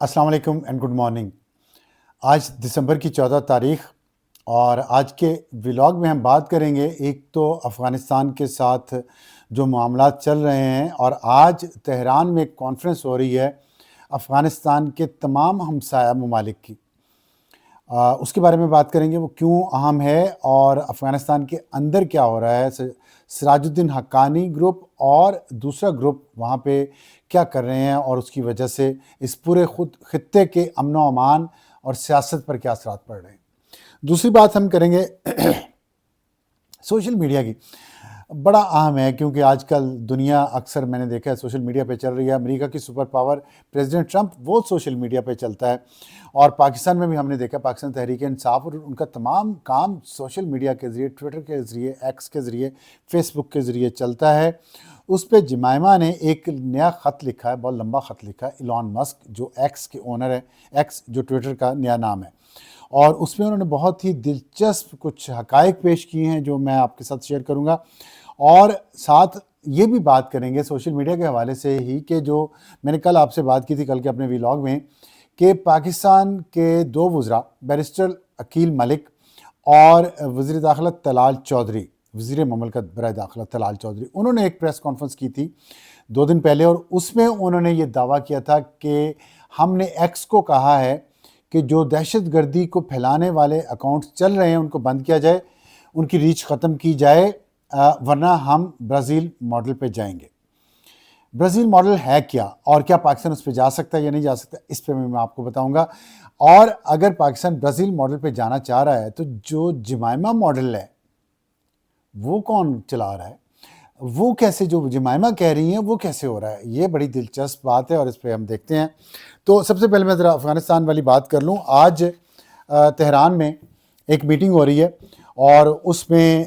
السلام علیکم and good morning. آج دسمبر کی 14 تاریخ اور آج کے ولاگ میں ہم بات کریں گے ایک تو افغانستان کے ساتھ جو معاملات چل رہے ہیں، اور آج تہران میں ایک کانفرنس ہو رہی ہے افغانستان کے تمام ہمسایہ ممالک کی۔ اس کے بارے میں بات کریں گے وہ کیوں اہم ہے اور افغانستان کے اندر کیا ہو رہا ہے، سراج الدین حقانی گروپ اور دوسرا گروپ وہاں پہ کیا کر رہے ہیں اور اس کی وجہ سے اس پورے خطے کے امن و امان اور سیاست پر کیا اثرات پڑ رہے ہیں۔ دوسری بات ہم کریں گے سوشل میڈیا کی۔ بڑا اہم ہے کیونکہ آج کل دنیا اکثر میں نے دیکھا ہے سوشل میڈیا پہ چل رہی ہے۔ امریکہ کی سپر پاور پریزیڈنٹ ٹرمپ وہ سوشل میڈیا پہ چلتا ہے، اور پاکستان میں بھی ہم نے دیکھا پاکستان تحریک انصاف اور ان کا تمام کام سوشل میڈیا کے ذریعے، ٹویٹر کے ذریعے، ایکس کے ذریعے، فیس بک کے ذریعے چلتا ہے۔ اس پہ جمائمہ نے ایک نیا خط لکھا ہے، بہت لمبا خط لکھا ہے، ایلون مسک جو ایکس کے اونر ہے، ایکس جو ٹویٹر کا نیا نام ہے، اور اس میں انہوں نے بہت ہی دلچسپ کچھ حقائق پیش کیے ہیں جو میں آپ کے ساتھ شیئر کروں گا، اور ساتھ یہ بھی بات کریں گے سوشل میڈیا کے حوالے سے ہی کہ جو میں نے کل آپ سے بات کی تھی کل کے اپنے ویلاگ میں، کہ پاکستان کے دو وزراء بیرسٹر عقیل ملک اور وزیر داخلہ طلال چودھری، وزیر مملکت برائے داخلہ طلال چودھری، انہوں نے ایک پریس کانفرنس کی تھی 2 دن پہلے، اور اس میں انہوں نے یہ دعویٰ کیا تھا کہ ہم نے ایکس کو کہا ہے کہ جو دہشت گردی کو پھیلانے والے اکاؤنٹس چل رہے ہیں ان کو بند کیا جائے، ان کی ریچ ختم کی جائے، ورنہ ہم برازیل ماڈل پہ جائیں گے۔ برازیل ماڈل ہے کیا اور کیا پاکستان اس پہ جا سکتا ہے یا نہیں جا سکتا، اس پہ میں آپ کو بتاؤں گا۔ اور اگر پاکستان برازیل ماڈل پہ جانا چاہ رہا ہے تو جو جمائمہ ماڈل ہے وہ کون چلا رہا ہے، وہ کیسے، جو جمائمہ کہہ رہی ہیں وہ کیسے ہو رہا ہے، یہ بڑی دلچسپ بات ہے اور اس پہ ہم دیکھتے ہیں۔ تو سب سے پہلے میں ذرا افغانستان والی بات کر لوں۔ آج تہران میں ایک میٹنگ ہو رہی ہے، اور اس میں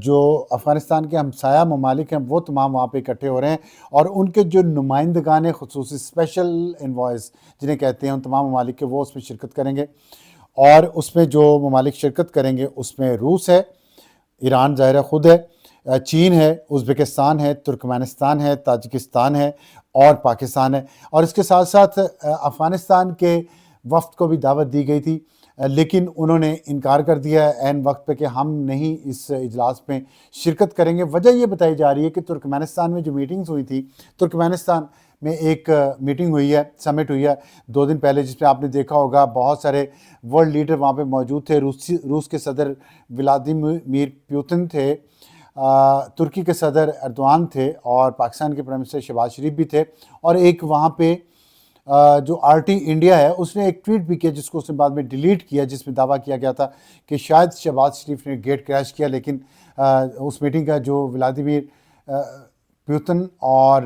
جو افغانستان کے ہمسایہ ممالک ہیں وہ تمام وہاں پہ اکٹھے ہو رہے ہیں، اور ان کے جو نمائندگان خصوصی اسپیشل انوائس جنہیں کہتے ہیں ان تمام ممالک کے، وہ اس میں شرکت کریں گے۔ اور اس میں جو ممالک شرکت کریں گے اس میں روس ہے، ایران ظاہر ہے خود ہے، چین ہے، ازبکستان ہے، ترکمانستان ہے، تاجکستان ہے اور پاکستان ہے۔ اور اس کے ساتھ ساتھ افغانستان کے وفد کو بھی دعوت دی گئی تھی، لیکن انہوں نے انکار کر دیا ہے عین وقت پہ کہ ہم نہیں اس اجلاس میں شرکت کریں گے۔ وجہ یہ بتائی جا رہی ہے کہ ترکمانستان میں جو میٹنگز ہوئی تھی، ترکمانستان میں ایک میٹنگ ہوئی ہے، سمٹ ہوئی ہے 2 دن پہلے، جس میں آپ نے دیکھا ہوگا بہت سارے ورلڈ لیڈر وہاں پہ موجود تھے۔ روس کے صدر ولادیمیر پوتن تھے، ترکی کے صدر اردوان تھے، اور پاکستان کے پرائم منسٹر شہباز شریف بھی تھے، اور ایک وہاں پہ جو آر ٹی انڈیا ہے اس نے ایک ٹویٹ بھی کیا جس کو اس نے بعد میں ڈیلیٹ کیا، جس میں دعویٰ کیا گیا تھا کہ شاید شہباز شریف نے گیٹ کریش کیا، لیکن اس میٹنگ کا جو ولادیمیر پوتن اور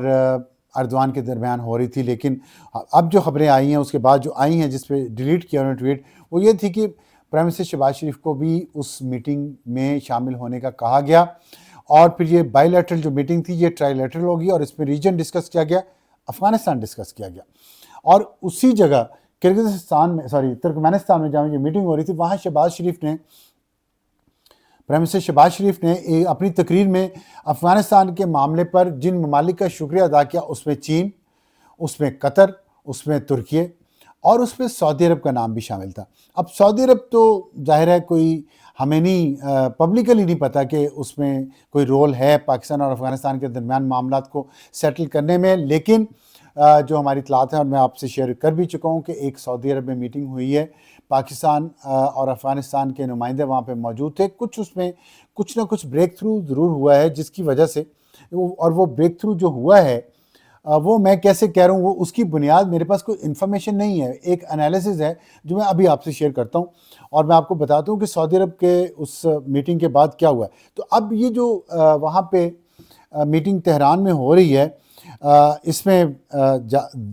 اردوان کے درمیان ہو رہی تھی، لیکن اب جو خبریں آئی ہیں اس کے بعد جو آئی ہیں جس پہ ڈیلیٹ کیا انہوں نے ٹویٹ، وہ یہ تھی کہ پرائم منسٹر شہباز شریف کو بھی اس میٹنگ میں شامل ہونے کا کہا گیا، اور پھر یہ بائی لیٹرل جو میٹنگ تھی یہ ٹرائی لیٹرل ہوگی، اور اس میں ریجن ڈسکس کیا گیا، افغانستان ڈسکس کیا گیا۔ اور اسی جگہ ترکمانستان میں جہاں یہ میٹنگ ہو رہی تھی، وہاں پرائم منسٹر شہباز شریف نے اپنی تقریر میں افغانستان کے معاملے پر جن ممالک کا شکریہ ادا کیا، اس میں چین، اس میں قطر، اس میں ترکیہ، اور اس میں سعودی عرب کا نام بھی شامل تھا۔ اب سعودی عرب تو ظاہر ہے کوئی ہمیں نہیں پبلکلی نہیں پتہ کہ اس میں کوئی رول ہے پاکستان اور افغانستان کے درمیان معاملات کو سیٹل کرنے میں، لیکن جو ہماری اطلاعات ہیں اور میں آپ سے شیئر کر بھی چکا ہوں کہ ایک سعودی عرب میں میٹنگ ہوئی ہے، پاکستان اور افغانستان کے نمائندے وہاں پہ موجود تھے۔ اس میں کچھ نہ کچھ بریک تھرو ضرور ہوا ہے، جس کی وجہ سے، اور وہ بریک تھرو جو ہوا ہے وہ میں کیسے کہہ رہا ہوں، وہ اس کی بنیاد میرے پاس کوئی انفارمیشن نہیں ہے، ایک انالیسز ہے جو میں ابھی آپ سے شیئر کرتا ہوں، اور میں آپ کو بتاتا ہوں کہ سعودی عرب کے اس میٹنگ کے بعد کیا ہوا ہے۔ تو اب یہ جو وہاں پہ میٹنگ تہران میں ہو رہی ہے، اس میں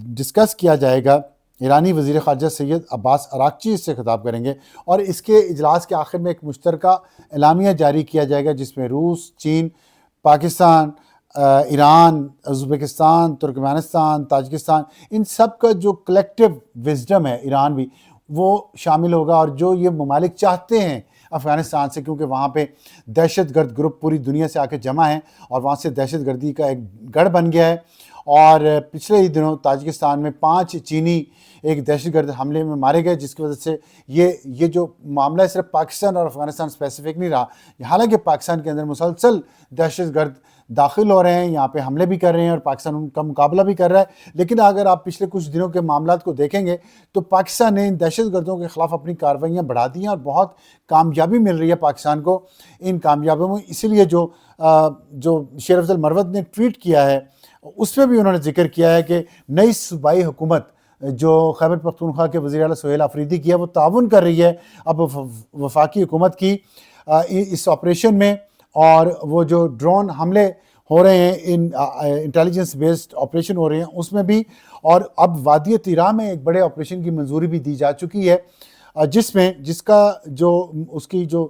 ڈسکس کیا جائے گا، ایرانی وزیر خارجہ سید عباس اراغچی اس سے خطاب کریں گے، اور اس کے اجلاس کے آخر میں ایک مشترکہ اعلامیہ جاری کیا جائے گا جس میں روس، چین، Pakistan, Iran, Uzbekistan, Turkmenistan, Tajikistan, ان سب کا جو کلیکٹیو وزڈم ہے، ایران بھی وہ شامل ہوگا، اور جو یہ ممالک چاہتے ہیں افغانستان سے، کیونکہ وہاں پہ دہشت گرد گروپ پوری دنیا سے آ کے جمع ہیں اور وہاں سے دہشت گردی کا ایک گڑھ بن گیا ہے، اور پچھلے ہی دنوں تاجکستان میں 5 چینی ایک دہشت گرد حملے میں مارے گئے، جس کی وجہ سے یہ جو معاملہ صرف پاکستان اور افغانستان اسپیسیفک نہیں رہا، حالانکہ پاکستان کے اندر مسلسل دہشت گرد داخل ہو رہے ہیں، یہاں پہ حملے بھی کر رہے ہیں اور پاکستان ان کا مقابلہ بھی کر رہا ہے، لیکن اگر آپ پچھلے کچھ دنوں کے معاملات کو دیکھیں گے تو پاکستان نے ان دہشت گردوں کے خلاف اپنی کارروائیاں بڑھا دی ہیں اور بہت کامیابی مل رہی ہے پاکستان کو ان کامیابیوں میں۔ اسی لیے جو شیر افضل مروت نے ٹویٹ کیا ہے اس میں بھی انہوں نے ذکر کیا ہے کہ نئی صوبائی حکومت جو خیبر پختونخوا کے وزیر اعلیٰ سہیل آفریدی کی ہے وہ تعاون کر رہی ہے اب وفاقی حکومت کی اس آپریشن میں، اور وہ جو ڈرون حملے ہو رہے ہیں، انٹیلیجنس بیسڈ آپریشن ہو رہے ہیں اس میں بھی، اور اب وادی طیرہ میں ایک بڑے آپریشن کی منظوری بھی دی جا چکی ہے، جس کا اس کی جو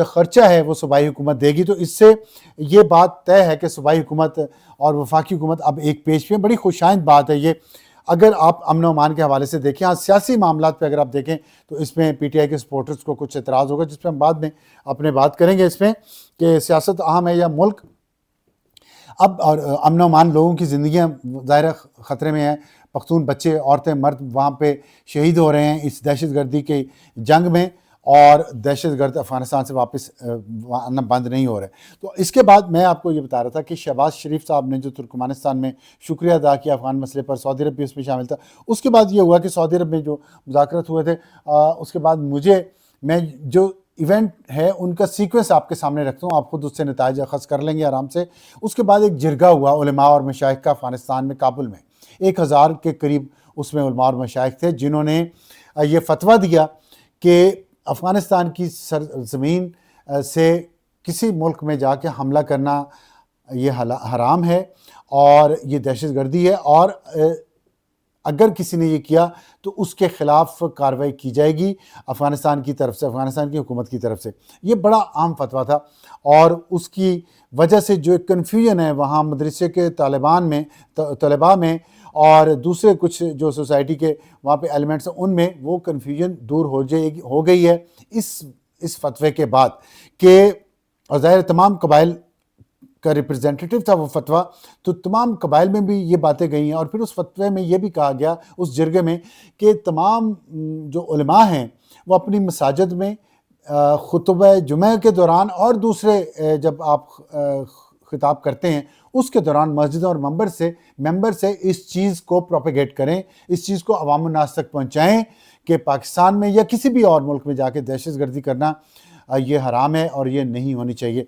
خرچہ ہے وہ صوبائی حکومت دے گی۔ تو اس سے یہ بات طے ہے کہ صوبائی حکومت اور وفاقی حکومت اب ایک پیج پہ، بڑی خوش آئند بات ہے یہ، اگر آپ امن و امان کے حوالے سے دیکھیں۔ سیاسی معاملات پہ اگر آپ دیکھیں تو اس میں پی ٹی آئی کے سپورٹرز کو کچھ اعتراض ہوگا، جس پہ ہم بعد میں اپنے بات کریں گے اس میں، کہ سیاست اہم ہے یا ملک۔ اب اور امن و امان، لوگوں کی زندگیاں ظاہر خطرے میں ہیں، پختون بچے، عورتیں، مرد وہاں پہ شہید ہو رہے ہیں اس دہشت گردی کی جنگ میں، اور دہشت گرد افغانستان سے واپس آنا بند نہیں ہو رہے۔ تو اس کے بعد میں آپ کو یہ بتا رہا تھا کہ شہباز شریف صاحب نے جو ترکمانستان میں شکریہ ادا کیا افغان مسئلے پر، سعودی عرب بھی اس میں شامل تھا۔ اس کے بعد یہ ہوا کہ سعودی عرب میں جو مذاکرات ہوئے تھے، اس کے بعد میں جو ایونٹ ہے ان کا سیکوینس آپ کے سامنے رکھتا ہوں، آپ خود اس سے نتائج اخذ کر لیں گے آرام سے۔ اس کے بعد ایک جرگہ ہوا علماء اور مشائخ کا افغانستان میں، کابل میں 1000 کے قریب اس میں علماء اور مشائخ تھے، جنہوں نے یہ فتویٰ دیا کہ افغانستان کی سرزمین سے کسی ملک میں جا کے حملہ کرنا یہ حرام ہے اور یہ دہشت گردی ہے، اور اگر کسی نے یہ کیا تو اس کے خلاف کارروائی کی جائے گی افغانستان کی طرف سے، افغانستان کی حکومت کی طرف سے۔ یہ بڑا عام فتویٰ تھا، اور اس کی وجہ سے جو ایک کنفیوژن ہے وہاں مدرسے کے طلباء میں اور دوسرے کچھ جو سوسائٹی کے وہاں پہ ایلیمنٹس ہیں ان میں، وہ کنفیوژن دور ہو گئی ہے اس فتوے کے بعد، کہ اور ظاہر تمام قبائل کا ریپرزینٹیٹیو تھا وہ فتویٰ، تو تمام قبائل میں بھی یہ باتیں گئی ہیں، اور پھر اس فتوے میں یہ بھی کہا گیا اس جرگے میں کہ تمام جو علماء ہیں وہ اپنی مساجد میں خطبہ جمعہ کے دوران اور دوسرے جب آپ خطاب کرتے ہیں اس کے دوران مسجدوں اور ممبر سے اس چیز کو پروپیگیٹ کریں، اس چیز کو عوام الناس تک پہنچائیں کہ پاکستان میں یا کسی بھی اور ملک میں جا کے دہشت گردی کرنا یہ حرام ہے اور یہ نہیں ہونی چاہیے۔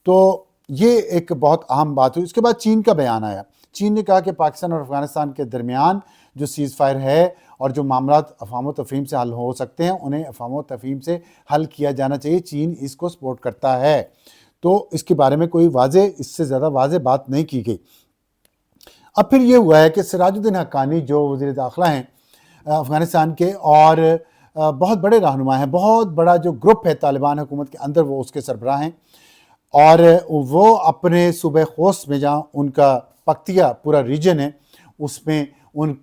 تو یہ ایک بہت اہم بات ہوئی۔ اس کے بعد چین کا بیان آیا۔ چین نے کہا کہ پاکستان اور افغانستان کے درمیان جو سیز فائر ہے اور جو معاملات افہام و تفہیم سے حل ہو سکتے ہیں انہیں افہام و تفہیم سے حل کیا جانا چاہیے، چین اس کو سپورٹ کرتا ہے۔ تو اس کے بارے میں کوئی اس سے زیادہ واضح بات نہیں کی گئی۔ اب پھر یہ ہوا ہے کہ سراج الدین حقانی جو وزیر داخلہ ہیں افغانستان کے اور بہت بڑے رہنما ہیں، بہت بڑا جو گروپ ہے طالبان حکومت کے اندر، وہ اس کے سربراہ ہیں، اور وہ اپنے صوبہ خوست میں جہاں ان کا پکتیہ پورا ریجن ہے اس میں ان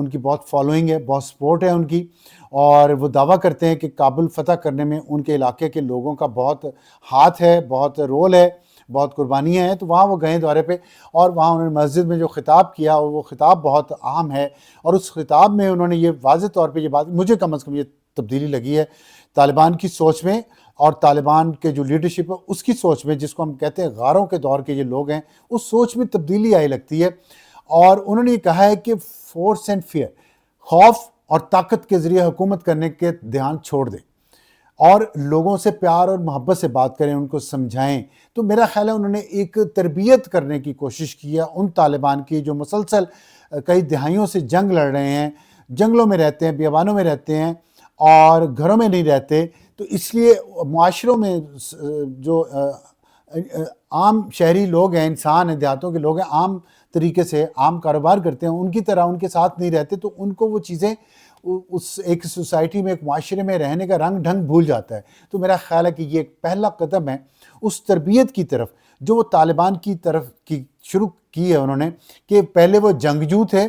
کی بہت فالوئنگ ہے، بہت سپورٹ ہے ان کی، اور وہ دعویٰ کرتے ہیں کہ کابل فتح کرنے میں ان کے علاقے کے لوگوں کا بہت ہاتھ ہے، بہت رول ہے، بہت قربانیاں ہیں۔ تو وہاں وہ گئے دورے پہ، اور وہاں انہوں نے مسجد میں جو خطاب کیا اور وہ خطاب بہت اہم ہے، اور اس خطاب میں انہوں نے یہ واضح طور پہ یہ بات، مجھے کم از کم یہ تبدیلی لگی ہے طالبان کی سوچ میں، اور طالبان کے جو لیڈرشپ ہے اس کی سوچ میں، جس کو ہم کہتے ہیں غاروں کے دور کے یہ لوگ ہیں، اس سوچ میں تبدیلی آئی لگتی ہے۔ اور انہوں نے یہ کہا ہے کہ فورس اینڈ فیئر، خوف اور طاقت کے ذریعے حکومت کرنے کے دھیان چھوڑ دیں اور لوگوں سے پیار اور محبت سے بات کریں، ان کو سمجھائیں۔ تو میرا خیال ہے انہوں نے ایک تربیت کرنے کی کوشش کی ہے ان طالبان کی جو مسلسل کئی دہائیوں سے جنگ لڑ رہے ہیں، جنگلوں میں رہتے ہیں، بیابانوں میں رہتے ہیں اور گھروں میں نہیں رہتے۔ تو اس لیے معاشروں میں جو عام شہری لوگ ہیں، انسان ہیں، دیہاتوں کے لوگ ہیں، عام طریقے سے عام کاروبار کرتے ہیں، ان کی طرح ان کے ساتھ نہیں رہتے، تو ان کو وہ چیزیں اس ایک سوسائٹی میں، ایک معاشرے میں رہنے کا رنگ ڈھنگ بھول جاتا ہے۔ تو میرا خیال ہے کہ یہ ایک پہلا قدم ہے اس تربیت کی طرف جو وہ طالبان کی طرف شروع کی ہے انہوں نے، کہ پہلے وہ جنگجو تھے،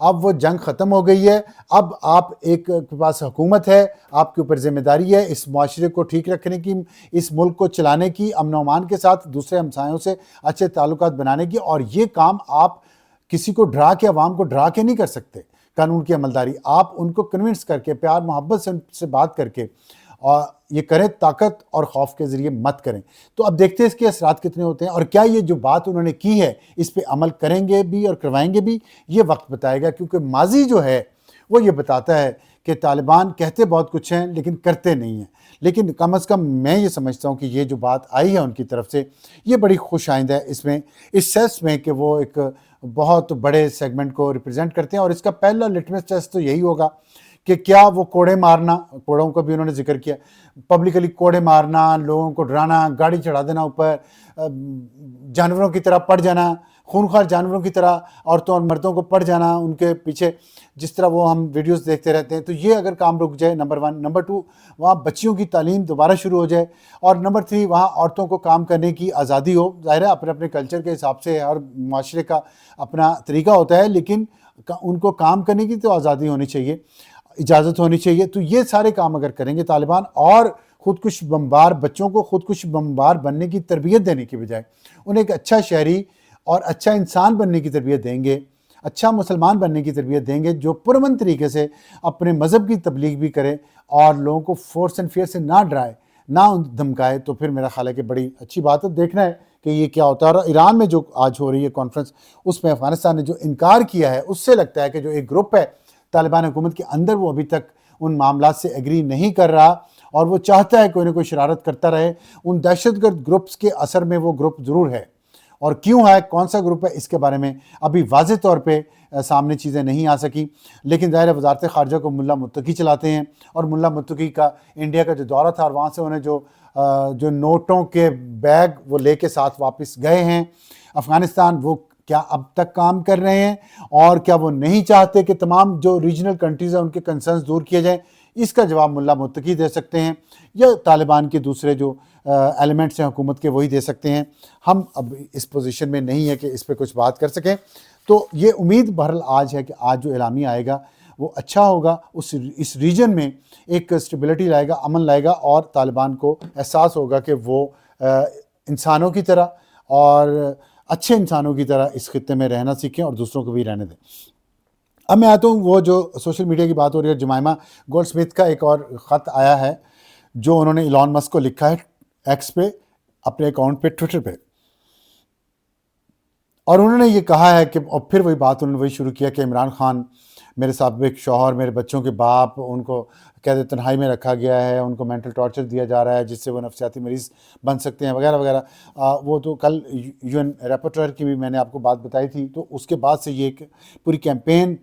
اب وہ جنگ ختم ہو گئی ہے، اب آپ ایک کے پاس حکومت ہے، آپ کے اوپر ذمہ داری ہے اس معاشرے کو ٹھیک رکھنے کی، اس ملک کو چلانے کی، امن و امان کے ساتھ دوسرے ہمسایوں سے اچھے تعلقات بنانے کی، اور یہ کام آپ کسی کو ڈرا کے، عوام کو ڈرا کے نہیں کر سکتے قانون کی عملداری. آپ ان کو کنونس کر کے، پیار محبت سے ان سے بات کر کے اور یہ کریں، طاقت اور خوف کے ذریعے مت کریں. تو اب دیکھتے ہیں اس کے اثرات کتنے ہوتے ہیں، اور کیا یہ جو بات انہوں نے کی ہے اس پہ عمل کریں گے بھی اور کروائیں گے بھی، یہ وقت بتائے گا. کیونکہ ماضی جو ہے وہ یہ بتاتا ہے کہ طالبان کہتے بہت کچھ ہیں لیکن کرتے نہیں ہیں. لیکن کم از کم میں یہ سمجھتا ہوں کہ یہ جو بات آئی ہے ان کی طرف سے، یہ بڑی خوش آئند ہے اس میں، اس سینس میں کہ وہ ایک بہت بڑے سیگمنٹ کو ریپرزینٹ کرتے ہیں. اور اس کا پہلا لٹمس ٹیسٹ تو یہی ہوگا کہ کیا وہ کوڑے مارنا، کوڑوں کا بھی انہوں نے ذکر کیا، پبلکلی کوڑے مارنا، لوگوں کو ڈرانا، گاڑی چڑھا دینا اوپر، جانوروں کی طرح پڑ جانا، خونخوار جانوروں کی طرح عورتوں اور مردوں کو پڑ جانا ان کے پیچھے، جس طرح وہ ہم ویڈیوز دیکھتے رہتے ہیں. تو یہ اگر کام رک جائے، نمبر 1. نمبر 2، وہاں بچیوں کی تعلیم دوبارہ شروع ہو جائے. اور نمبر 3، وہاں عورتوں کو کام کرنے کی آزادی ہو. ظاہر ہے اپنے اپنے کلچر کے حساب سے اور معاشرے کا اپنا طریقہ ہوتا ہے، لیکن ان کو کام کرنے کی تو آزادی ہونی چاہیے، اجازت ہونی چاہیے. تو یہ سارے کام اگر کریں گے طالبان، اور خودکش بمبار بچوں کو خودکش بمبار بننے کی تربیت دینے کی بجائے انہیں ایک اچھا شہری اور اچھا انسان بننے کی تربیت دیں گے، اچھا مسلمان بننے کی تربیت دیں گے، جو پرامن طریقے سے اپنے مذہب کی تبلیغ بھی کرے اور لوگوں کو فورس اینڈ فیئر سے نہ ڈرائے، نہ دھمکائے، تو پھر میرا خیال ہے کہ بڑی اچھی بات ہے. دیکھنا ہے کہ یہ کیا ہوتا ہے. اور ایران میں جو آج ہو رہی ہے کانفرنس، اس میں افغانستان نے جو انکار کیا ہے، اس سے لگتا ہے کہ جو ایک گروپ ہے طالبان حکومت کے اندر، وہ ابھی تک ان معاملات سے ایگری نہیں کر رہا، اور وہ چاہتا ہے کوئی نہ کوئی شرارت کرتا رہے. ان دہشت گرد گروپس کے اثر میں وہ گروپ ضرور ہے، اور کیوں ہے، کون سا گروپ ہے، اس کے بارے میں ابھی واضح طور پہ سامنے چیزیں نہیں آ سکی. لیکن ظاہر ہے وزارت خارجہ کو ملا متقی چلاتے ہیں، اور ملا متقی کا انڈیا کا جو دورہ تھا، اور وہاں سے انہیں جو نوٹوں کے بیگ وہ لے کے ساتھ واپس گئے ہیں افغانستان، وہ کیا اب تک کام کر رہے ہیں، اور کیا وہ نہیں چاہتے کہ تمام جو ریجنل کنٹریز ہیں ان کے کنسرنز دور کیے جائیں؟ اس کا جواب ملا متقی دے سکتے ہیں، یا طالبان کے دوسرے جو ایلیمنٹس ہیں حکومت کے، وہی دے سکتے ہیں. ہم اب اس پوزیشن میں نہیں ہے کہ اس پہ کچھ بات کر سکیں. تو یہ امید بہرحال آج ہے کہ آج جو اعلامیہ آئے گا وہ اچھا ہوگا، اس ریجن میں ایک اسٹیبلٹی لائے گا، امن لائے گا، اور طالبان کو احساس ہوگا کہ وہ انسانوں کی طرح اور اچھے انسانوں کی طرح اس خطے میں رہنا سیکھیں اور دوسروں کو بھی رہنے دیں. اب میں آتا ہوں، وہ جو سوشل میڈیا کی بات ہو رہی ہے، جمائمہ گولڈ سمتھ کا ایک اور خط آیا ہے جو انہوں نے ایلان مسک کو لکھا ہے ایکس پہ، اپنے اکاؤنٹ پہ، ٹویٹر پہ. اور انہوں نے یہ کہا ہے کہ، اور پھر وہی بات انہوں نے وہی شروع کیا کہ عمران خان میرے سابق شوہر، میرے بچوں کے باپ، ان کو قید تنہائی میں رکھا گیا ہے، ان کو مینٹل ٹارچر دیا جا رہا ہے جس سے وہ نفسیاتی مریض بن سکتے ہیں، وغیرہ وغیرہ. وہ تو کل یو این ریپورٹر کی بھی میں نے آپ کو بات بتائی تھی. تو اس کے بعد سے یہ ایک پوری کیمپین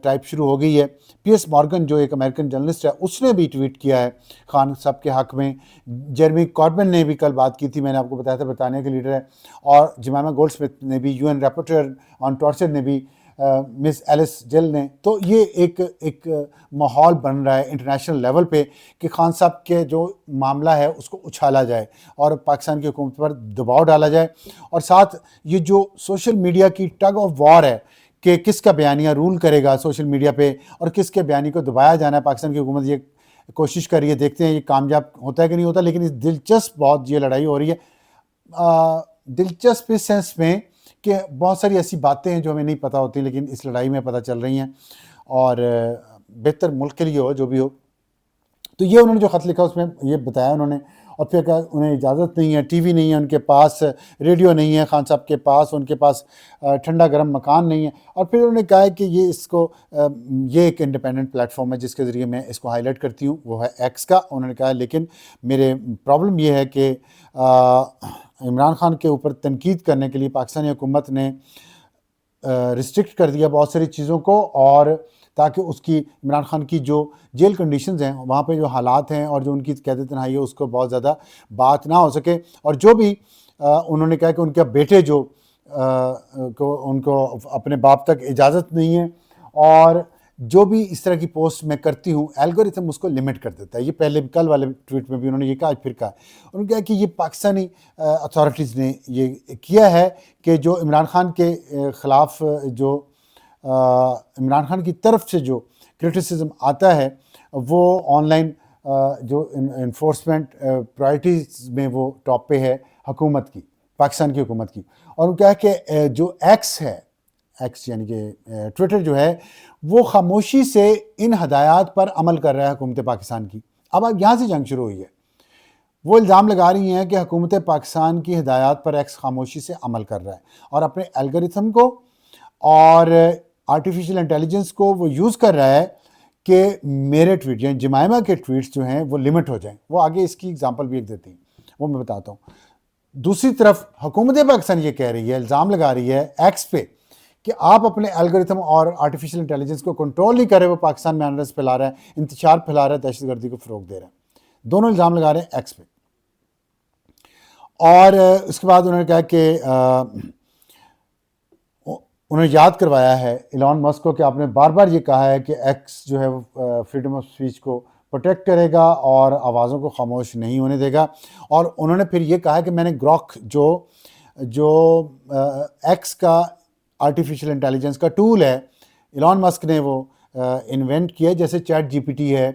ٹائپ شروع ہو گئی ہے. پی ایس مارگن جو ایک امریکن جرنلسٹ ہے، اس نے بھی ٹویٹ کیا ہے خان صاحب کے حق میں. جیرمی کاربن نے بھی کل بات کی تھی، میں نے آپ کو بتایا تھا، برطانیہ کے لیڈر ہے. اور جمائمہ گولڈ سمتھ نے بھی، U N reporter on torture نے بھی، مس ایلس جل نے. تو یہ ایک ماحول بن رہا ہے انٹرنیشنل لیول پہ کہ خان صاحب کے جو معاملہ ہے اس کو اچھالا جائے اور پاکستان کی حکومت پر دباؤ ڈالا جائے. اور ساتھ یہ جو سوشل میڈیا کی ٹگ آف وار ہے کہ کس کا بیانیہ رول کرے گا سوشل میڈیا پہ، اور کس کے بیانی کو دبایا جانا ہے، پاکستان کی حکومت یہ کوشش کر رہی ہے. دیکھتے ہیں یہ کامیاب ہوتا ہے کہ نہیں ہوتا. لیکن اس دلچسپ بہت یہ لڑائی ہو رہی ہے، دلچسپ اس سینس میں کہ بہت ساری ایسی باتیں ہیں جو ہمیں نہیں پتہ ہوتی لیکن اس لڑائی میں پتہ چل رہی ہیں، اور بہتر ملک کے لیے ہو جو بھی ہو. تو یہ انہوں نے جو خط لکھا اس میں یہ بتایا انہوں نے. اور پھر کہا انہیں اجازت نہیں ہے، ٹی وی نہیں ہے ان کے پاس، ریڈیو نہیں ہے خان صاحب کے پاس، ان کے پاس ٹھنڈا گرم مکان نہیں ہے. اور پھر انہوں نے کہا ہے کہ یہ اس کو یہ ایک انڈیپینڈنٹ پلیٹ فارم ہے جس کے ذریعے میں اس کو ہائی لائٹ کرتی ہوں، وہ ہے ایکس کا. انہوں نے کہا لیکن میرے پرابلم یہ ہے کہ عمران خان کے اوپر تنقید کرنے کے لیے پاکستانی حکومت نے ریسٹرکٹ کر دیا بہت ساری چیزوں کو، اور تاکہ اس کی عمران خان کی جو جیل کنڈیشنز ہیں وہاں پہ جو حالات ہیں اور جو ان کی قید تنہائی ہے اس کو بہت زیادہ بات نہ ہو سکے. اور جو بھی انہوں نے کہا کہ ان کے بیٹے جو ان کو اپنے باپ تک اجازت نہیں ہے، اور جو بھی اس طرح کی پوسٹ میں کرتی ہوں الگورتھم اس کو لمٹ کر دیتا ہے. یہ پہلے کل والے ٹویٹ میں بھی انہوں نے یہ کہا، آج پھر کہا. انہوں نے کہا کہ یہ پاکستانی اتھارٹیز نے یہ کیا ہے کہ جو عمران خان کے خلاف جو عمران خان کی طرف سے جو کرٹیسزم آتا ہے وہ آن لائن جو انفورسمنٹ پرائرٹیز میں وہ ٹاپ پہ ہے حکومت کی، پاکستان کی حکومت کی. اور وہ کہا کہ جو ایکس ہے، ایکس یعنی کہ ٹویٹر جو ہے وہ خاموشی سے ان ہدایات پر عمل کر رہا ہے حکومت پاکستان کی. اب یہاں سے جنگ شروع ہوئی ہے. وہ الزام لگا رہی ہیں کہ حکومت پاکستان کی ہدایات پر ایکس خاموشی سے عمل کر رہا ہے اور اپنے الگوریتھم کو اور آرٹیفیشیل انٹیلیجنس کو وہ یوز کر رہا ہے کہ میرے ٹویٹ یعنی جمائمہ کے ٹویٹس جو ہیں وہ لمٹ ہو جائیں. وہ آگے اس کی اگزامپل بھی ایک دیتی ہیں, وہ میں بتاتا ہوں. دوسری طرف حکومت پاکستان یہ کہہ رہی ہے, الزام لگا رہی ہے ایکس پہ کہ آپ اپنے الگوریتھم اور آرٹیفیشیل انٹیلیجنس کو کنٹرول نہیں کر رہے, وہ پاکستان میں انرس پھیلا رہا ہے, انتشار پھیلا رہا ہے, دہشت گردی کو فروغ دے رہا ہے. دونوں الزام لگا رہے ہیں ایکس پہ. اور اس کے بعد انہوں نے کہا کہ انہوں نے یاد کروایا ہے ایلان مسک کو کہ آپ نے بار بار یہ کہا ہے کہ ایکس جو ہے فریڈم آف اسپیچ کو پروٹیکٹ کرے گا اور آوازوں کو خاموش نہیں ہونے دے گا. اور انہوں نے پھر یہ کہا کہ میں نے گروک جو ایکس کا آرٹیفیشیل انٹیلیجنس کا ٹول ہے, ایلان مسک نے وہ انوینٹ کیا, جیسے چیٹ جی پی ٹی ہے,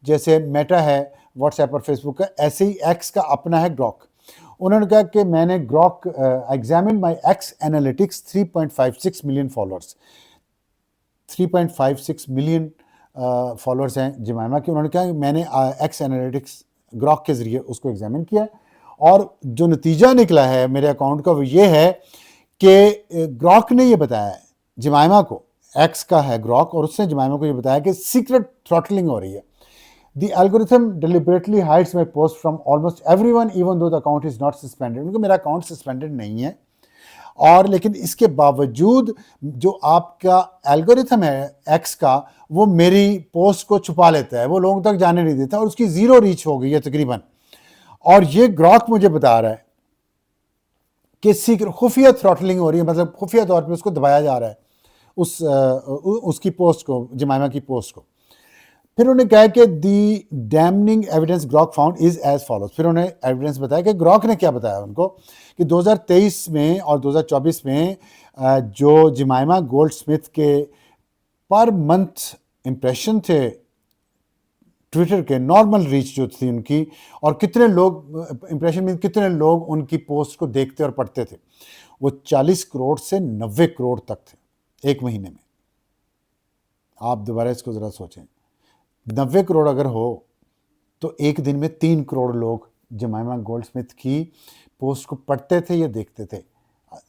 جیسے میٹا ہے واٹس ایپ اور فیس بک کا, ایسے ہی ایکس کا اپنا ہے گروک. انہوں نے کہا کہ میں نے Grok examine my X analytics 3.56 million followers 3.56 million followers ہیں جمائمہ کے. انہوں نے کہا کہ میں نے ایکس انالیٹکس گروک کے ذریعے اس کو ایگزامن کیا اور جو نتیجہ نکلا ہے میرے اکاؤنٹ کا وہ یہ ہے کہ گروک نے یہ بتایا ہے جمائمہ کو, ایکس کا ہے گروک, اور اس نے جمائمہ کو یہ بتایا کہ سیکرٹ تھروٹلنگ ہو رہی ہے. The algorithm deliberately hides my post from almost everyone even though the account is not suspended. کیونکہ میرا اکاؤنٹ سسپینڈڈ نہیں ہے, اور لیکن اس کے باوجود جو آپ کا الگوریتھم ہے ایکس کا وہ میری پوسٹ کو چھپا لیتا ہے, وہ لوگوں تک جانے نہیں دیتا, اور اس کی زیرو ریچ ہو گئی ہے تقریباً. اور یہ گروک مجھے بتا رہا ہے کہ خفیہ تھروٹلنگ ہو رہی ہے, مطلب خفیہ طور پہ اس کو دبایا جا رہا ہے اس کی پوسٹ کو, جمائمہ کی پوسٹ کو. پھر انہوں نے کہا کہ the damning evidence Grok found is as follows. پھر انہوں نے ایویڈنس بتایا کہ گروک نے کیا بتایا ان کو کہ 2023 میں اور 2024 میں جو جمائمہ گولڈ سمتھ کے پر منتھ امپریشن تھے ٹویٹر کے, نارمل ریچ جو تھی ان کی, اور کتنے لوگ امپریشن میں کتنے لوگ ان کی پوسٹ کو دیکھتے اور پڑھتے تھے, وہ 40 کروڑ سے 90 کروڑ تک تھے ایک مہینے میں. آپ دوبارہ اس کو ذرا سوچیں, 90 کروڑ اگر ہو تو ایک دن میں 3 کروڑ لوگ جمائمہ گولڈ سمتھ کی پوسٹ کو پڑھتے تھے یا دیکھتے تھے,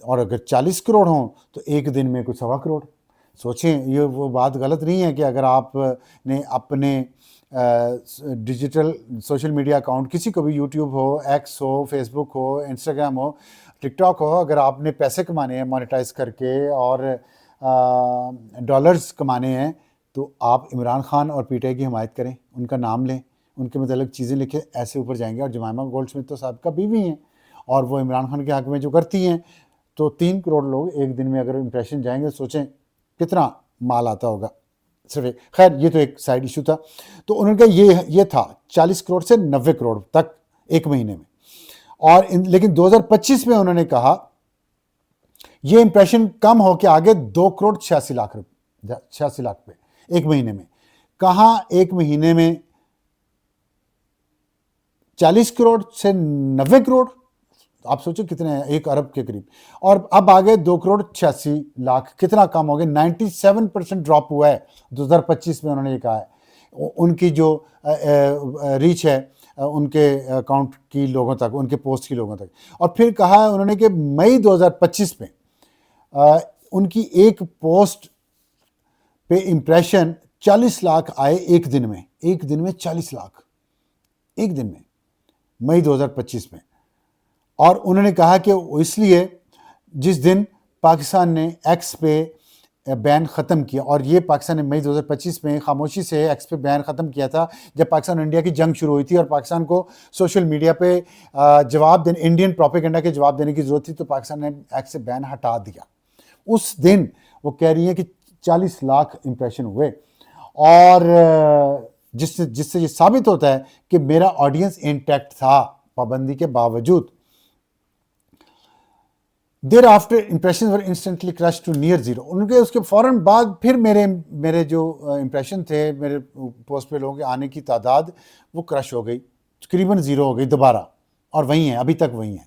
اور اگر 40 کروڑ ہوں تو ایک دن میں کچھ 1.25 کروڑ. سوچیں, یہ وہ بات غلط نہیں ہے کہ اگر آپ نے اپنے ڈیجیٹل سوشل میڈیا اکاؤنٹ کسی کو بھی, یوٹیوب ہو, ایکس ہو, فیس بک ہو, انسٹاگرام ہو, ٹک ٹاک ہو, اگر آپ نے پیسے کمانے ہیں مانیٹائز کر کے اور ڈالرز کمانے ہیں تو آپ عمران خان اور پی ٹی آئی کی حمایت کریں, ان کا نام لیں, ان کے متعلق چیزیں لکھیں, ایسے اوپر جائیں گے. اور جمائمہ گولڈ سمتھ تو سابقہ بیوی ہیں اور وہ عمران خان کے حق میں جو کرتی ہیں, تو 3 کروڑ لوگ ایک دن میں اگر امپریشن جائیں گے, سوچیں کتنا مال آتا ہوگا. صرف خیر یہ تو ایک سائڈ ایشو تھا. تو انہوں نے کہا یہ تھا 40 کروڑ سے 90 کروڑ تک ایک مہینے میں. اور لیکن 2025 میں انہوں نے کہا یہ امپریشن کم ہو کے آگے 2 کروڑ 86 لاکھ پہ ایک مہینے میں. کہاں ایک مہینے میں 40 کروڑ سے 90 کروڑ, آپ سوچیں کتنے ہیں, 1 ارب کے قریب. اور اب آگے 2 کروڑ 86 لاکھ, کتنا کم ہو گیا, 97% ڈراپ ہوا ہے 2025 میں. انہوں نے یہ کہا ہے ان کی جو ریچ ہے ان کے اکاؤنٹ کی لوگوں تک, ان کے پوسٹ کی لوگوں تک. اور پھر کہا ہے انہوں نے کہ مئی 2025 میں ان کی ایک پوسٹ پہ امپریشن 40 لاکھ آئے ایک دن میں 40 لاکھ ایک دن میں, مئی 2025 میں. اور انہوں نے کہا کہ اس لیے جس دن پاکستان نے ایکس پہ بین ختم کیا, اور یہ پاکستان نے مئی 2025 میں خاموشی سے ایکس پہ بین ختم کیا تھا جب پاکستان اور انڈیا کی جنگ شروع ہوئی تھی اور پاکستان کو سوشل میڈیا پہ جواب دینے, انڈین پروپیگنڈا کے جواب دینے کی ضرورت تھی, تو پاکستان نے ایکس سے بین ہٹا دیا. اس دن وہ کہہ رہی ہیں کہ 40 لاکھ امپریشن ہوئے, اور جس سے یہ ثابت ہوتا ہے کہ میرا آڈینس انٹیکٹ تھا پابندی کے باوجود. Their after impression were instantly crush to near zero. ان کے اس کے فوراً بعد پھر میرے جو امپریشن تھے, میرے پوسٹ پہ لوگوں کے آنے کی تعداد وہ کرش ہو گئی, تقریباً زیرو ہو گئی دوبارہ, اور وہیں ہیں ابھی تک وہیں ہیں.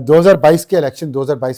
2022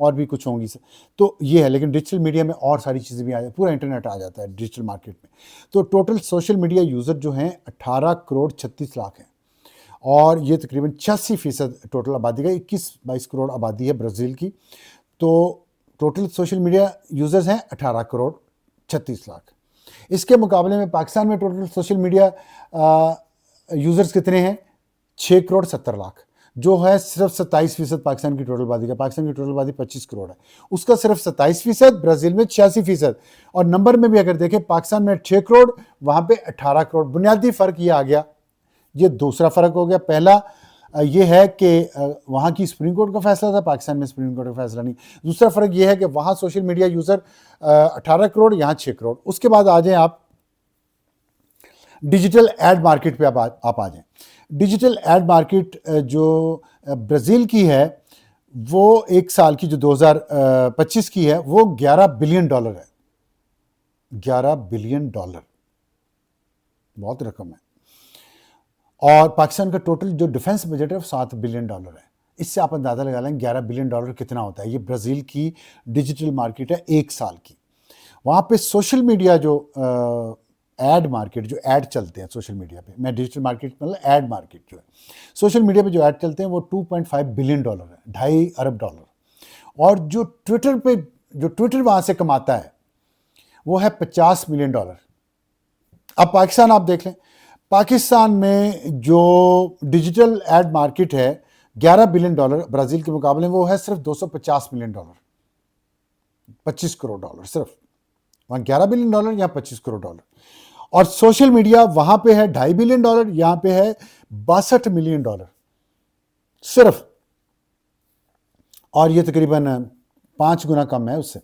اور بھی کچھ ہوں گی. تو یہ ہے. لیکن ڈیجیٹل میڈیا میں اور ساری چیزیں بھی آ جاتی، پورا انٹرنیٹ آ جاتا ہے ڈیجیٹل مارکیٹ میں. تو ٹوٹل سوشل میڈیا یوزر جو ہیں 18 کروڑ 36 لاکھ ہیں، اور یہ تقریباً 86% ٹوٹل آبادی کا، 21-22 کروڑ آبادی ہے برازیل کی. تو ٹوٹل سوشل میڈیا یوزرز ہیں 18 کروڑ 36 لاکھ. اس کے مقابلے میں پاکستان میں ٹوٹل سوشل میڈیا یوزرز کتنے ہیں؟ 6 کروڑ 70 لاکھ، جو ہے صرف 27% پاکستان کی ٹوٹل آبادی کا. پاکستان کی ٹوٹل آبادی 25 کروڑ ہے، اس کا صرف 27%، برازیل میں 86%. اور نمبر میں بھی اگر دیکھیں، پاکستان میں 6 کروڑ، وہاں پہ 18 کروڑ. بنیادی فرق یہ آ گیا، یہ دوسرا فرق ہو گیا. پہلا یہ ہے کہ وہاں کی سپریم کورٹ کا فیصلہ تھا، پاکستان میں سپریم کورٹ کا فیصلہ نہیں. دوسرا فرق یہ ہے کہ وہاں سوشل میڈیا یوزر 18 کروڑ، یہاں 6 کروڑ. اس کے بعد آ جائیں آپ ڈیجیٹل ایڈ مارکیٹ پہ آپ آ جائیں. ڈیجیٹل ایڈ مارکیٹ جو برازیل کی ہے، وہ ایک سال کی جو 2025 کی ہے، وہ $11 بلین ہے. $11 بلین، بہت رقم ہے. اور پاکستان کا ٹوٹل جو ڈیفنس بجٹ ہے وہ $7 بلین ہے. اس سے آپ اندازہ لگا لیں $11 بلین کتنا ہوتا ہے. یہ برازیل کی ڈیجیٹل مارکیٹ ہے ایک سال کی. وہاں پہ سوشل میڈیا جو ایڈ مارکیٹ، جو ایڈ چلتے ہیں سوشل میڈیا پہ، میں ڈیجیٹل مارکیٹ مطلب ایڈ مارکیٹ جو ہے سوشل میڈیا پہ جو ایڈ چلتے ہیں، وہ $2.5 بلین ہے، $2.5 ارب. اور جو ٹویٹر وہاں سے کماتا ہے وہ ہے $50 ملین. اب پاکستان آپ دیکھ لیں، پاکستان میں جو ڈیجیٹل ایڈ مارکیٹ ہے $11 بلین برازیل کے مقابلے میں، وہ ہے صرف $250 ملین، $25 کروڑ صرف. وہاں $11 بلین، یہاں $25 کروڑ. اور سوشل میڈیا وہاں پہ ہے $2.5 بلین، یہاں پہ ہے $62 ملین صرف. اور یہ تقریباً 5 گنا کم ہے اس سے.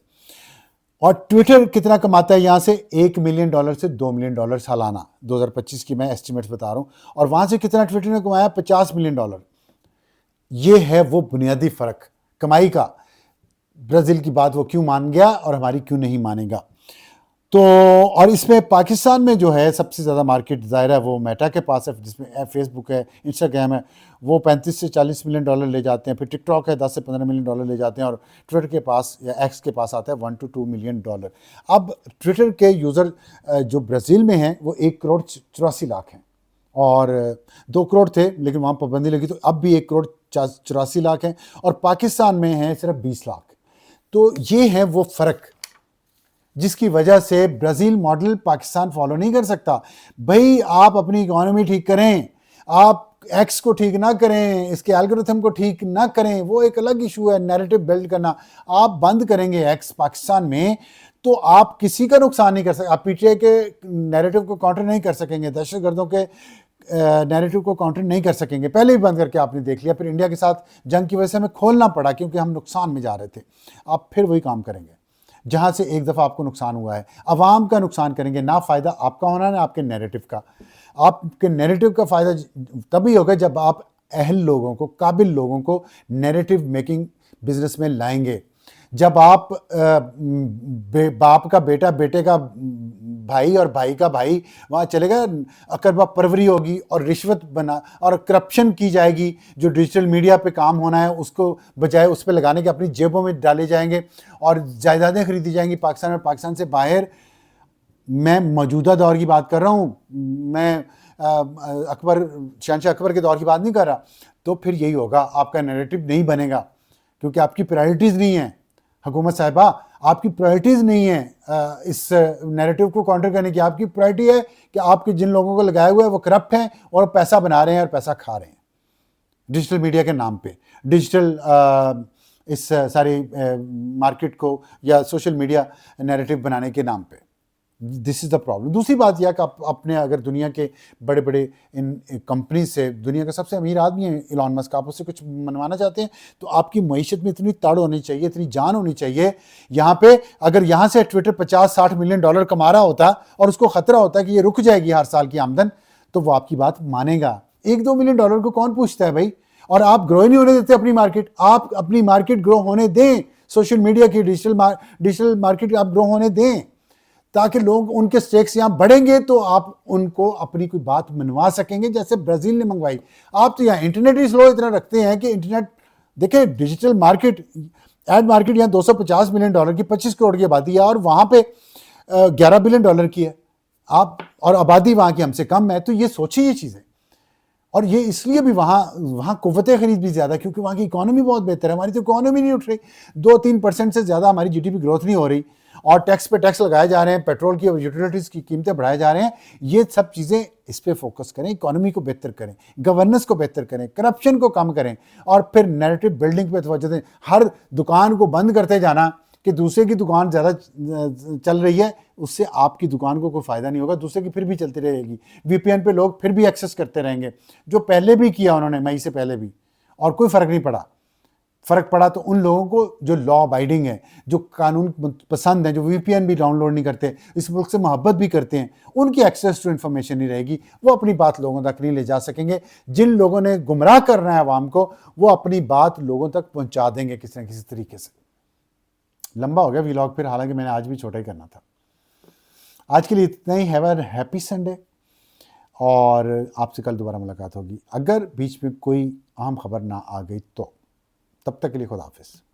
اور ٹویٹر کتنا کماتا ہے یہاں سے؟ $1 ملین سے $2 ملین سالانہ. 2025 کی میں ایسٹیمیٹس بتا رہا ہوں. اور وہاں سے کتنا ٹویٹر نے کمایا؟ $50 ملین. یہ ہے وہ بنیادی فرق کمائی کا. برازیل کی بات وہ کیوں مان گیا اور ہماری کیوں نہیں مانے گا؟ تو اور اس میں پاکستان میں جو ہے سب سے زیادہ مارکیٹ ظاہر ہے وہ میٹا کے پاس ہے، جس میں فیس بک ہے، انسٹاگرام ہے. وہ $35 سے $40 ملین لے جاتے ہیں. پھر ٹک ٹاک ہے، $10 سے $15 ملین لے جاتے ہیں. اور ٹویٹر کے پاس یا ایکس کے پاس آتا ہے $1 to $2 ملین. اب ٹویٹر کے یوزر جو برازیل میں ہیں وہ 1 کروڑ 84 لاکھ ہیں، اور 2 کروڑ تھے لیکن وہاں پابندی لگی تو اب بھی 1 کروڑ 84 لاکھ ہیں. اور پاکستان میں ہیں صرف 20 لاکھ. تو یہ ہے وہ فرق جس کی وجہ سے برازیل ماڈل پاکستان فالو نہیں کر سکتا. بھائی آپ اپنی اکانومی ٹھیک کریں، آپ ایکس کو ٹھیک نہ کریں، اس کے الگورتھم کو ٹھیک نہ کریں، وہ ایک الگ ایشو ہے. نیریٹو بلڈ کرنا آپ بند کریں گے ایکس پاکستان میں تو آپ کسی کا نقصان نہیں کر سکتے. آپ پی ٹی آئی کے نیریٹو کو کاؤنٹر نہیں کر سکیں گے، دہشت گردوں کے نیریٹو کو کاؤنٹر نہیں کر سکیں گے. پہلے ہی بند کر کے آپ نے دیکھ لیا. پھر انڈیا کے ساتھ جنگ کی وجہ سے ہمیں کھولنا پڑا کیونکہ ہم نقصان میں جا رہے تھے. آپ پھر وہی کام کریں گے جہاں سے ایک دفعہ آپ کو نقصان ہوا ہے. عوام کا نقصان کریں گے، نہ فائدہ آپ کا ہونا، نہ آپ کے نیریٹو کا. آپ کے نیریٹو کا فائدہ تبھی ہوگا جب آپ اہل لوگوں کو، قابل لوگوں کو نیریٹو میکنگ بزنس میں لائیں گے. جب آپ باپ کا بیٹا، بیٹے کا بھائی اور بھائی کا بھائی وہاں چلے گا، اقربا پروری ہوگی اور رشوت بنا اور کرپشن کی جائے گی. جو ڈیجیٹل میڈیا پہ کام ہونا ہے اس کو بجائے اس پہ لگانے کے اپنی جیبوں میں ڈالے جائیں گے اور جائیدادیں خریدی جائیں گی پاکستان میں. پاکستان سے باہر میں موجودہ دور کی بات کر رہا ہوں، میں شہنشاہ اکبر کے دور کی بات نہیں کر رہا. تو پھر یہی ہوگا، آپ کا نیریٹو نہیں بنے گا کیونکہ آپ کی پرائرٹیز نہیں ہیں. حکومت صاحبہ آپ کی پرائرٹیز نہیں ہیں اس نیریٹو کو کاؤنٹر کرنے کی. آپ کی پرائرٹی ہے کہ آپ کے جن لوگوں کو لگائے ہوئے ہیں وہ کرپٹ ہیں اور پیسہ بنا رہے ہیں اور پیسہ کھا رہے ہیں ڈیجیٹل میڈیا کے نام پہ، ڈیجیٹل اس ساری مارکیٹ کو یا سوشل میڈیا نیریٹو بنانے کے نام پہ. دس از دا پرابلم. دوسری بات یہ کہ آپ اپنے اگر دنیا کے بڑے بڑے ان کمپنیز سے، دنیا کا سب سے امیر آدمی ہے ایلان مسک، آپ اس سے کچھ منوانا چاہتے ہیں تو آپ کی معیشت میں اتنی تڑ ہونی چاہیے، اتنی جان ہونی چاہیے. یہاں پہ اگر یہاں سے ٹویٹر $50-60 ملین کما رہا ہوتا اور اس کو خطرہ ہوتا کہ یہ رک جائے گی ہر سال کی آمدن، تو وہ آپ کی بات مانے گا. $1-2 ملین کو کون پوچھتا ہے بھائی؟ اور آپ گرو ہی نہیں ہونے دیتے اپنی مارکیٹ. آپ اپنی مارکیٹ گرو ہونے دیں، سوشل میڈیا کی ڈیجیٹل مارکیٹ آپ گرو ہونے دیں تاکہ لوگ ان کے سٹیکس یہاں بڑھیں گے تو آپ ان کو اپنی کوئی بات منوا سکیں گے جیسے برازیل نے منگوائی. آپ تو یہاں انٹرنیٹ ہی سلو اتنا رکھتے ہیں کہ انٹرنیٹ دیکھیں. ڈیجیٹل مارکیٹ ایڈ مارکیٹ یہاں $250 ملین کی 25 کروڑ کی آبادی ہے اور وہاں پہ $11 بلین کی ہے آپ، اور آبادی وہاں کی ہم سے کم ہے. تو یہ سوچیں یہ چیزیں. اور یہ اس لیے بھی وہاں قوت خرید بھی زیادہ کیونکہ وہاں کی اکانومی بہت بہتر ہے. ہماری تو اکانومی نہیں اٹھ رہی، 2-3% سے زیادہ ہماری جی ڈی پی گروتھ نہیں ہو رہی، اور ٹیکس پہ ٹیکس لگائے جا رہے ہیں، پیٹرول کی اور یوٹیلیٹیز کی قیمتیں بڑھائے جا رہے ہیں. یہ سب چیزیں اس پہ فوکس کریں، اکانومی کو بہتر کریں، گورننس کو بہتر کریں، کرپشن کو کم کریں، اور پھر نیریٹو بلڈنگ پہ توجہ دیں. ہر دکان کو بند کرتے جانا کہ دوسرے کی دکان زیادہ چل رہی ہے، اس سے آپ کی دکان کو کوئی فائدہ نہیں ہوگا، دوسرے کی پھر بھی چلتی رہے گی. وی پی این پہ لوگ پھر بھی ایکسیس کرتے رہیں گے، جو پہلے بھی کیا انہوں نے مئی سے پہلے بھی، اور کوئی فرق نہیں پڑا. فرق پڑا تو ان لوگوں کو جو لا ابائڈنگ ہے، جو قانون پسند ہیں، جو وی پی این بھی ڈاؤن لوڈ نہیں کرتے، اس ملک سے محبت بھی کرتے ہیں، ان کی ایکسیس ٹو انفارمیشن نہیں رہے گی، وہ اپنی بات لوگوں تک نہیں لے جا سکیں گے. جن لوگوں نے گمراہ کرنا ہے عوام کو، وہ اپنی بات لوگوں تک پہنچا دیں گے کسی نہ کسی طریقے سے. لمبا ہو گیا ویلاگ پھر، حالانکہ میں نے آج بھی چھوٹا ہی کرنا تھا. آج کے لیے اتنا ہی. ہیو اے ہیپی سنڈے، اور آپ سے کل دوبارہ ملاقات ہوگی. اگر بیچ میں کوئی اہم خبر نہ آ گئی تو تب تک کے لیے خدا حافظ.